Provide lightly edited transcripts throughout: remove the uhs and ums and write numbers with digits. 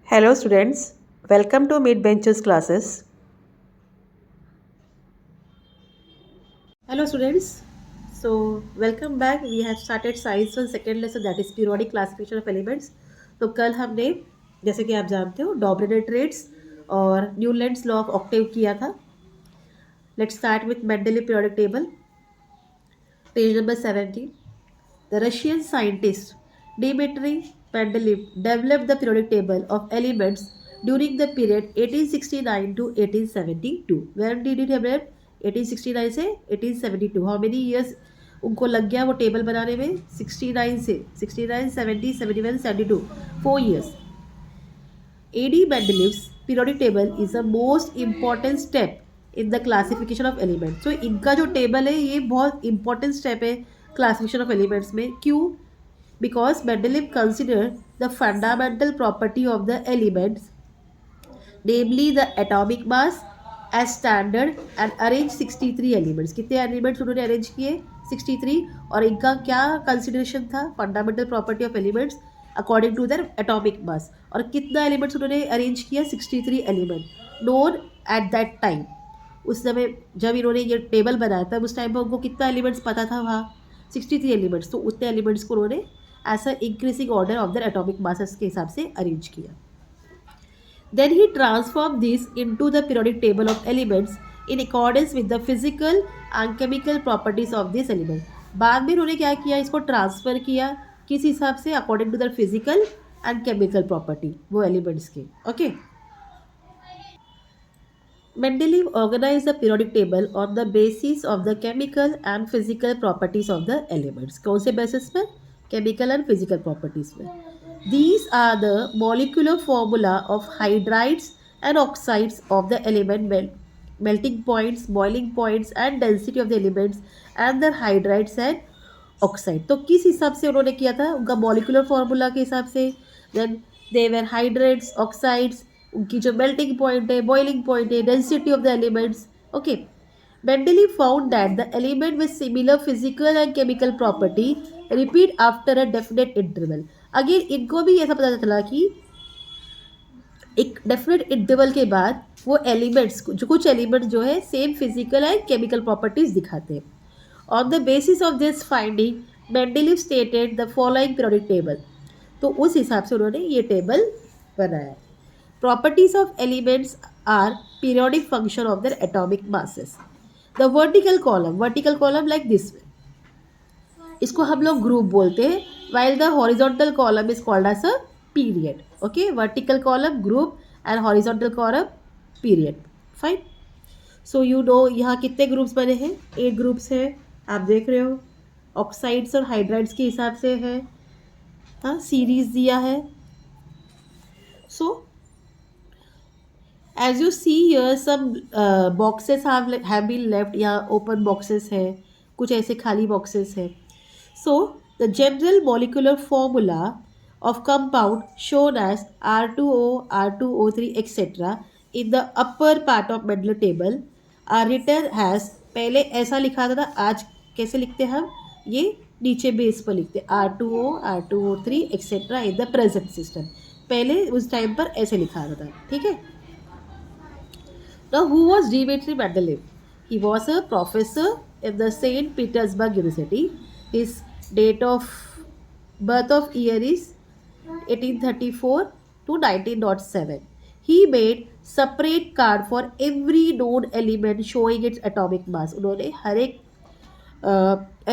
Hello students, welcome to Mid Benches classes. Hello students, so welcome back. We have started science one second lesson that is periodic classification of elements. तो कल हमने जैसे कि आप जानते हो डॉबरेटर trades और न्यूलैंड्स लॉ ऑफ ऑक्टेव किया था. Let's start with Mendeleev periodic table. Page number 17. The Russian scientist Dmitry Mendeleev developed the periodic table of elements during the period 1869 to 1872. When did he develop? 1869 से 1872. How many years उनको लग गया वो table बनाने में? 69 से 69, 70, 71, 72. 4 years. A.D. Mendeleev's periodic table is the most important step in the classification of elements. तो इनका जो टेबल है ये बहुत इंपॉर्टेंट स्टेप है क्लासिफिकेशन ऑफ एलिमेंट्स में. क्यों? Because Mendeleev consider the fundamental property of the elements namely the atomic mass as standard and arrange 63 elements. कितने एलिमेंट्स उन्होंने अरेंज किए? 63. और इनका क्या कंसिडरेशन था? Fundamental property of elements according to their atomic mass. और कितना एलिमेंट्स उन्होंने अरेंज किया? 63 element known at that time. उस समय जब इन्होंने ये टेबल बनाया था उस टाइम पर उनको कितना एलिमेंट्स पता था? वहाँ 63 एलिमेंट्स. तो उतने एलिमेंट्स को उन्होंने as a increasing order of the atomic masses के हिसाब से अरेंज किया. Then he transform this into the periodic table of elements in accordance with the physical and chemical properties of this element. बाद में उन्होंने क्या किया? इसको ट्रांसफर किया किस हिसाब से? According to the physical and chemical property वो एलिमेंट्स के. Okay. Mendeleev organized the periodic table on the basis of the chemical and physical properties of the elements. कौन से basis पर? Chemical and physical properties में. These are the molecular formula of hydrides and oxides of the element melting points, boiling points and density of the elements and the hydrides and oxide. तो किस हिसाब से उन्होंने किया था? उनका molecular formula के हिसाब से. Then they were hydrides, oxides, उनकी जो मेल्टिंग पॉइंट है, बॉइलिंग पॉइंट है, density of the elements. Okay. Mendeleev found that the element with similar physical and chemical property repeat after a definite interval. Again इनको भी ऐसा पता चला कि एक डेफिनेट इंटरवल के बाद वो एलिमेंट्स जो कुछ एलिमेंट्स जो है same physical and chemical properties दिखाते हैं. On the basis of this finding Mendeleev stated the following periodic table. तो उस हिसाब से उन्होंने ये टेबल बनाया. Properties of elements are periodic function of their atomic masses. The vertical column like this way. इसको हम लोग group बोलते हैं. While the horizontal column is called as a period. Okay, vertical column group and horizontal column period. Fine. So you know यहाँ कितने groups बने हैं? 8 groups हैं. आप देख रहे हो. Oxides और hydrides के हिसाब से है. हाँ, series दिया है. So as you see here some boxes have been left. यहाँ open boxes है, कुछ ऐसे खाली boxes है. So the general molecular formula of compound shown as R2O, R2O3 etc. in the upper part of Mendeleev table are written as. पहले ऐसा लिखा था. आज कैसे लिखते हैं हम? ये नीचे बेस पर लिखते हैं R2O, R2O3 etc. in the present system. पहले उस टाइम पर ऐसे लिखा था. ठीक है. Now, who was Dmitry Mendeleev? He was a professor in the St. Petersburg University. His date of birth of year is 1834 to 1907. He made separate card for every known element showing its atomic mass. उन्होंने हर एक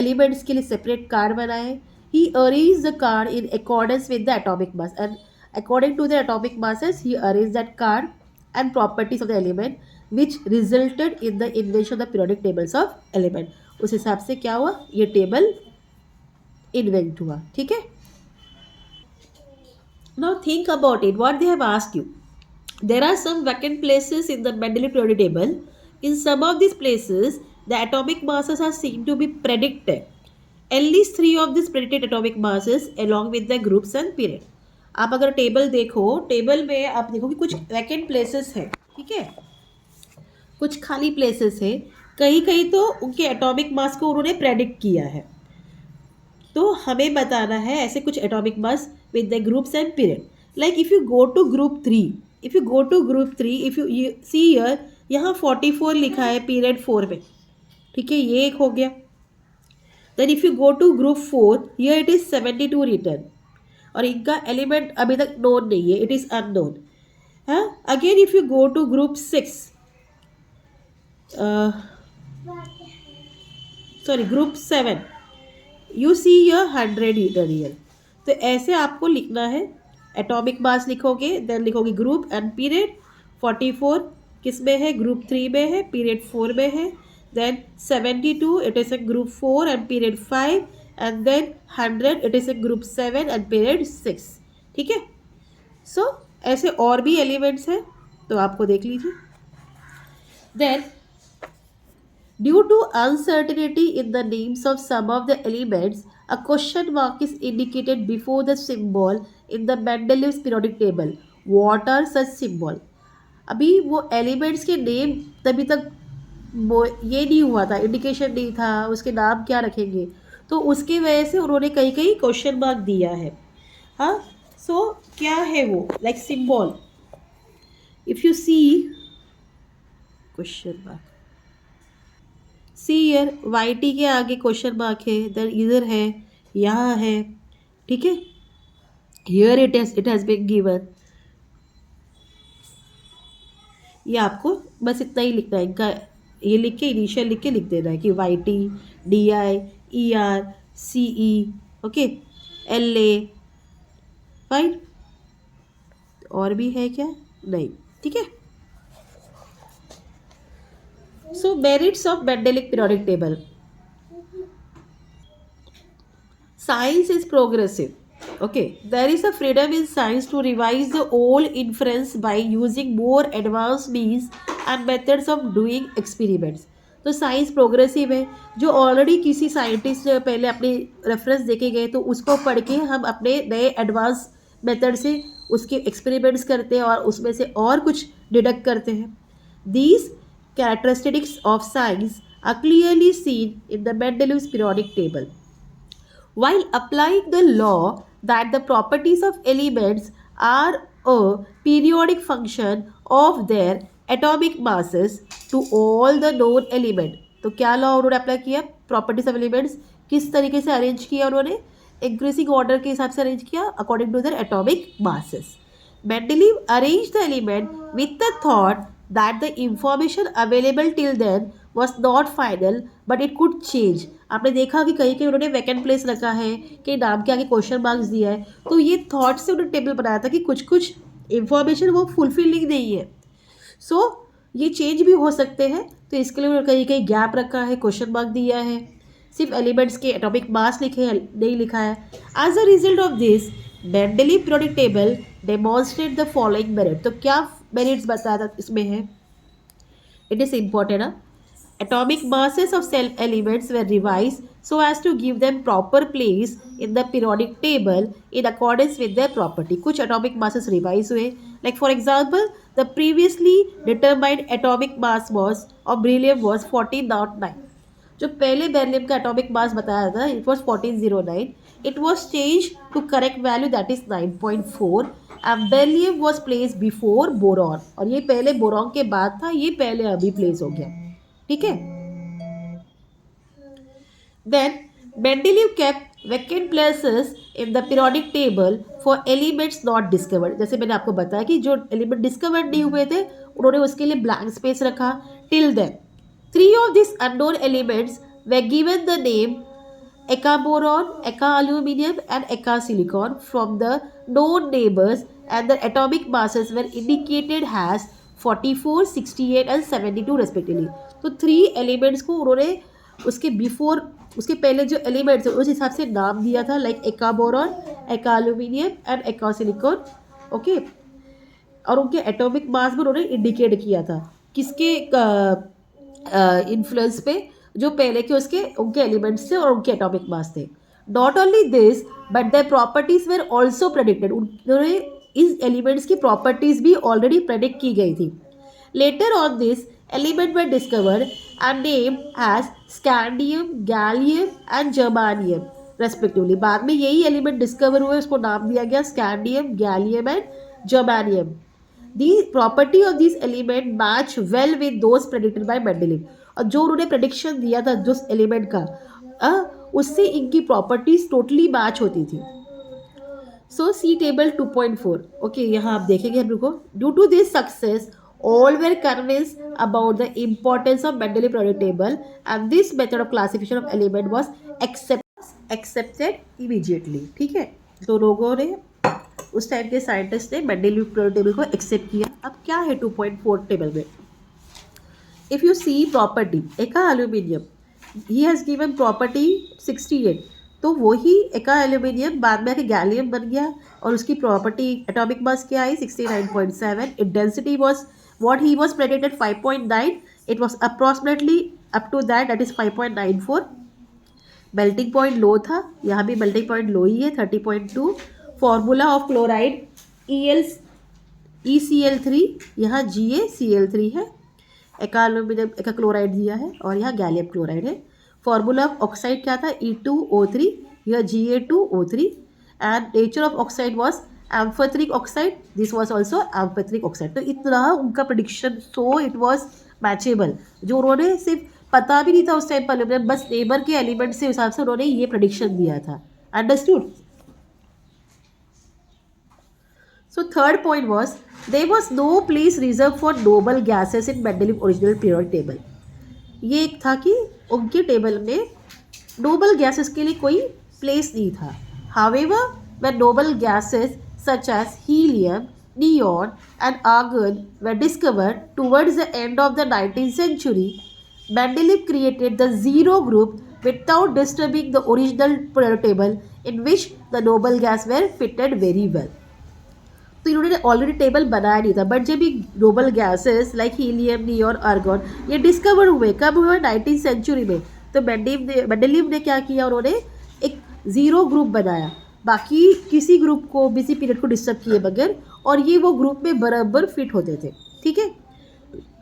elements के लिए separate card बनाए. He arranged the card in accordance with the atomic mass and according to the atomic masses he arranged that card and properties of the element which resulted in the invention of the periodic tables of element. उस हिसाब से क्या हुआ? ये table invent हुआ. ठीक है. Now think about it. What they have asked you. There are some vacant places in the Mendeleev periodic table. In some of these places, the atomic masses are seen to be predicted. At least 3 of these predicted atomic masses along with the groups and period. आप अगर table देखो, table में आप देखो कि कुछ vacant places है. ठीक है. कुछ खाली प्लेसेस है. कहीं कहीं तो उनके एटॉमिक मास को उन्होंने प्रेडिक्ट किया है. तो हमें बताना है ऐसे कुछ atomic mass with the groups and period. Like if you go to group 3, if you go to group 3, if you see here, यहाँ 44 लिखा है पीरियड 4 में, ठीक है, ये एक हो गया. Then if you go to group 4, here it is 72 return, और इनका एलिमेंट अभी तक नोन नहीं है, इट इज अननोन. हाँ, again if you go to group 6, sorry group 7, you see your 100 real. तो ऐसे आपको लिखना है. एटॉमिक मास लिखोगे, देन लिखोगे ग्रुप एंड पीरियड. 44 किस में है? ग्रुप 3 में है, पीरियड 4 में है. Then 72 it is a group 4 and period 5, and then 100 it is a group 7 and period 6. ठीक है. सो ऐसे और भी एलिमेंट्स हैं, तो आपको देख लीजिए. Then due to uncertainty in the names of some of the elements, a question mark is indicated before the symbol in the Mendeleev's periodic table. What are such symbol? अभी वो एलिमेंट्स के name तभी तक वो ये नहीं हुआ था, इंडिकेशन नहीं था, उसके नाम क्या रखेंगे, तो उसके वजह से उन्होंने कहीं कहीं क्वेश्चन मार्क दिया है. हाँ, सो क्या है वो, like symbol, if you see question mark, see year Y T के आगे क्वेश्चन मार्क है, देन इधर है, यहाँ है. ठीक है, here it has been given. ये आपको बस इतना ही लिखना है, इनका ये लिख के इनिशियल लिख के लिख देना है कि Y T, D I, E R, C E, okay, L A. Fine. और भी है क्या? नहीं. ठीक है. So merits of Mendelic periodic table. Science is progressive. Okay, there is a freedom in science to revise the old inference by using more advanced means and methods of doing experiments. तो science progressive है. जो already किसी scientist पहले अपने reference देखे गए, तो उसको पढ़ के हम अपने नए एडवांस मेथड से उसके एक्सपेरिमेंट्स करते हैं और उसमें से और कुछ डिडक्ट करते हैं. These characteristics of science are clearly seen in the Mendeleev's periodic table. While applying the law that the properties of elements are a periodic function of their atomic masses to all the known element. तो क्या law उन्होंने apply किया? Properties of elements किस तरीके से arrange किया उन्होंने? Increasing order के हिसाब से अरेंज किया according to their atomic masses. Mendeleev arranged the element with the thought that the information available till then was not final but it could change. आपने देखा कि कहीं कहीं उन्होंने वैकेंट प्लेस रखा है, कि नाम के आगे क्वेश्चन मार्क्स दिया है, तो ये थॉट से उन्होंने टेबल बनाया था कि कुछ कुछ इंफॉर्मेशन वो फुलफिलिंग नहीं है, सो ये चेंज भी हो सकते हैं. तो इसके लिए उन्होंने कहीं कहीं गैप रखा है, क्वेश्चन मार्क दिया है, सिर्फ एलिमेंट्स के एटॉमिक मास लिखे हैं, नहीं लिखा है. As a result of this Mendeleev periodic table demonstrate the following merit. तो क्या मेरिट्स बताया था इसमें है? It is important. Atomic masses of cell elements were revised so as to give them proper place in the periodic table in accordance with their property. कुछ atomic masses revise हुए. Like for example, the previously determined atomic mass was of beryllium was 1409. जो पहले beryllium का atomic mass बताया था, it was 1409. It was change to correct value that is 9.4. And beryllium was place before boron, और ये पहले boron के बाद था, ये पहले अभी प्लेस हो गया. ठीक है. Then Mendeleev kept vacant places in the periodic table for elements not discovered. जैसे मैंने आपको बताया कि जो एलिमेंट डिस्कवर्ड नहीं हुए थे, उन्होंने उसके लिए ब्लैंक स्पेस रखा. Till then 3 of these unknown elements were given the name Eka boron, Eka aluminum and Eka silicon from the known neighbors, and their atomic masses were indicated as 44, 68 and 72 respectively. तो 3 elements को उन्होंने उसके before, उसके पहले जो elements है उस हिसाब से नाम दिया था, लाइक एका बोरॉन, एका एल्यूमिनियम एंड एका सिलिकॉन. ओके, और उनके एटॉमिक मास भी उन्होंने इंडिकेट किया था किसके इन्फ्लुएंस पे? जो पहले के उसके उनके एलिमेंट्स थे और उनके एटॉमिक मास थे. Not only this but their properties were also predicted. उन्होंने इस एलिमेंट्स की प्रॉपर्टीज भी ऑलरेडी प्रेडिक्ट की गई थी. Later on this element were discovered and named as scandium, gallium and germanium respectively. बाद में यही एलिमेंट डिस्कवर हुए, उसको नाम दिया गया scandium, gallium and germanium. The property of this element match well with those predicted by Mendeleev. और जो उन्होंने प्रेडिक्शन दिया था जिस एलिमेंट का, उससे इनकी प्रॉपर्टीज टोटली मैच होती थी। सो सी टेबल 2.4, ओके, यहाँ आप देखेंगे हम लोग को, due to this success all were convinced about the importance of Mendeleev periodic table and this method of classification of element was accepted immediately। ठीक है, तो लोगों ने, उस टाइम के साइंटिस्ट ने मेंडेलीव पीरियोडिक टेबल को एक्सेप्ट किया। अब क्या है 2.4 टेबल में? इफ़ यू सी प्रॉपर्टी एका aluminium, he has given property 68, तो वही एका एल्यूमिनियम बाद में आके गैलियम बन गया और उसकी प्रॉपर्टी एटॉमिक मास क्या आई 69.7। It density was what he was predicted 5.9, it was approximately up to that is 5.94। Melting point low था, यहाँ भी मेल्टिंग पॉइंट लो ही है 30.2। फॉर्मूला ऑफ क्लोराइड ECl3, यहाँ GaCl3 है, एका एल्यूमिनियम एका क्लोराइड दिया है और यहाँ गैलियम क्लोराइड है। फॉर्मूला ऑफ ऑक्साइड क्या था E2O3, यह Ga2O3 and nature of oxide was amphoteric oxide, this was also amphoteric oxide. तो इतना उनका prediction, so it was matchable. जो उन्होंने सिर्फ पता भी नहीं था उस टाइम पर, बस नेबर के एलिमेंट से हिसाब से उन्होंने ये प्रेडिक्शन दिया था। Understood? So third point was there was no place reserve for noble gases in Mendeleev original periodic table. ये एक था कि उनके टेबल में नोबल गैसेस के लिए कोई प्लेस नहीं था। However when noble gases such as helium, neon and argon were discovered towards the end of the 19th century, Mendeleev created the zero group without disturbing the original periodic table in which the noble gas were fitted very well। तो इन्होंने already table बनाया नहीं था, but जब ये noble gases like helium, neon, argon ये discover हुए, कब हुए? 19th सेंचुरी में। तो मेंडलीव ने क्या किया, उन्होंने एक ज़ीरो ग्रुप बनाया, बाकी किसी ग्रुप को, किसी पीरियड को डिस्टर्ब किए बगैर, और ये वो ग्रुप में बराबर फिट होते थे। ठीक है,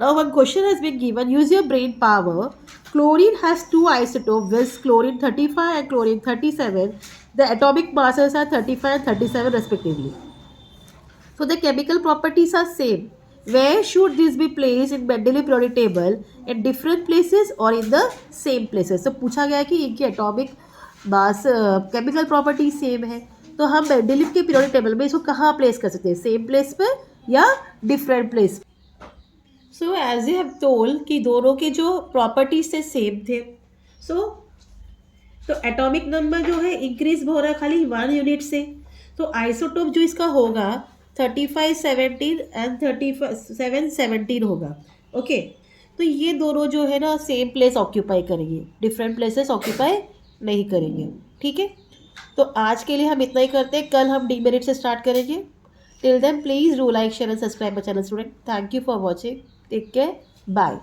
now one question has been given, use your brain power. Chlorine has two isotope which chlorine 35 and chlorine 37, the atomic masses are 35 and 37 respectively, so the chemical properties are same। where should this be placed in Mendeleev periodic table? in different places or in the same places। तो पूछा गया कि इनकी atomic mass, chemical property same है, तो हम Mendeleev के periodic table में इसको कहाँ प्लेस कर सकते हैं? सेम प्लेस पर या different place? So as a have told कि दोनों के जो प्रॉपर्टीज थे सेम थे। तो एटॉमिक नंबर जो है इंक्रीज हो रहा है खाली 1 यूनिट से। तो आइसोटोप जो इसका होगा 3517 एंड 3717 होगा। ओके, तो ये दोनों जो है ना सेम प्लेस ऑक्यूपाई करेंगे, डिफरेंट प्लेसेस ऑक्यूपाई नहीं करेंगे। ठीक है, तो आज के लिए हम इतना ही करते हैं, कल हम डीमेरिट से स्टार्ट करेंगे। Till then please do like, share and subscribe my channel student. Thank you for watching, take care, bye.